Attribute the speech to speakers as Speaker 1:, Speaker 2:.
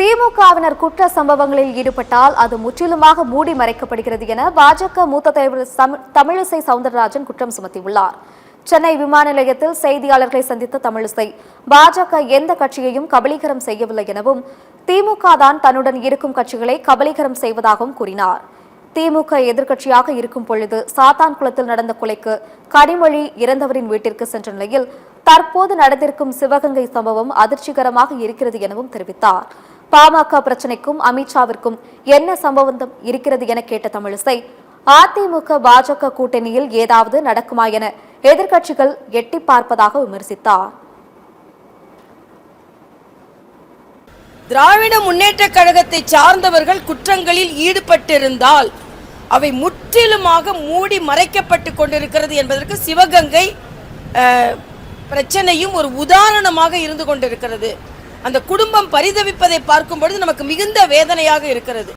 Speaker 1: திமுகவினர் குற்ற சம்பவங்களில் ஈடுபட்டால் அது முற்றிலுமாக மூடி மறைக்கப்படுகிறது என பாஜக மூத்த தலைவர் தமிழிசை சவுந்தரராஜன் குற்றம் சுமத்தியுள்ளார். சென்னை விமான நிலையத்தில் செய்தியாளர்களை சந்தித்த தமிழிசை, பாஜக எந்த கட்சியையும் கபலீகரம் செய்யவில்லை எனவும் திமுக தான் தன்னுடன் இருக்கும் கட்சிகளை கபலீகரம் செய்வதாகவும் கூறினார். திமுக எதிர்க்கட்சியாக இருக்கும் பொழுது சாத்தான்குளத்தில் நடந்த கொலைக்கு கனிமொழி இறந்தவரின் வீட்டிற்கு சென்ற நிலையில் தற்போது நடந்திருக்கும் சிவகங்கை சம்பவம் அதிர்ச்சிகரமாக இருக்கிறது எனவும் தெரிவித்தார். பாமக பிரச்சினைக்கும் அமித்ஷாவிற்கும் என்ன சம்பவம் இருக்கிறது என கேட்ட தமிழிசை, அதிமுக பாஜக கூட்டணியில் ஏதாவது நடக்குமா என எதிர்க்கட்சிகள் எட்டி பார்ப்பதாக விமர்சித்தார்.
Speaker 2: திராவிட முன்னேற்ற கழகத்தை சார்ந்தவர்கள் குற்றங்களில் ஈடுபட்டிருந்தால் அவை முற்றிலுமாக மூடி மறைக்கப்பட்டு கொண்டிருக்கிறது என்பதற்கு சிவகங்கை பிரச்சனையும் ஒரு உதாரணமாக இருந்து கொண்டிருக்கிறது. அந்த குடும்பம் பரிதவிப்பதை பார்க்கும் பொழுது நமக்கு மிகுந்த வேதனையாக இருக்கிறது.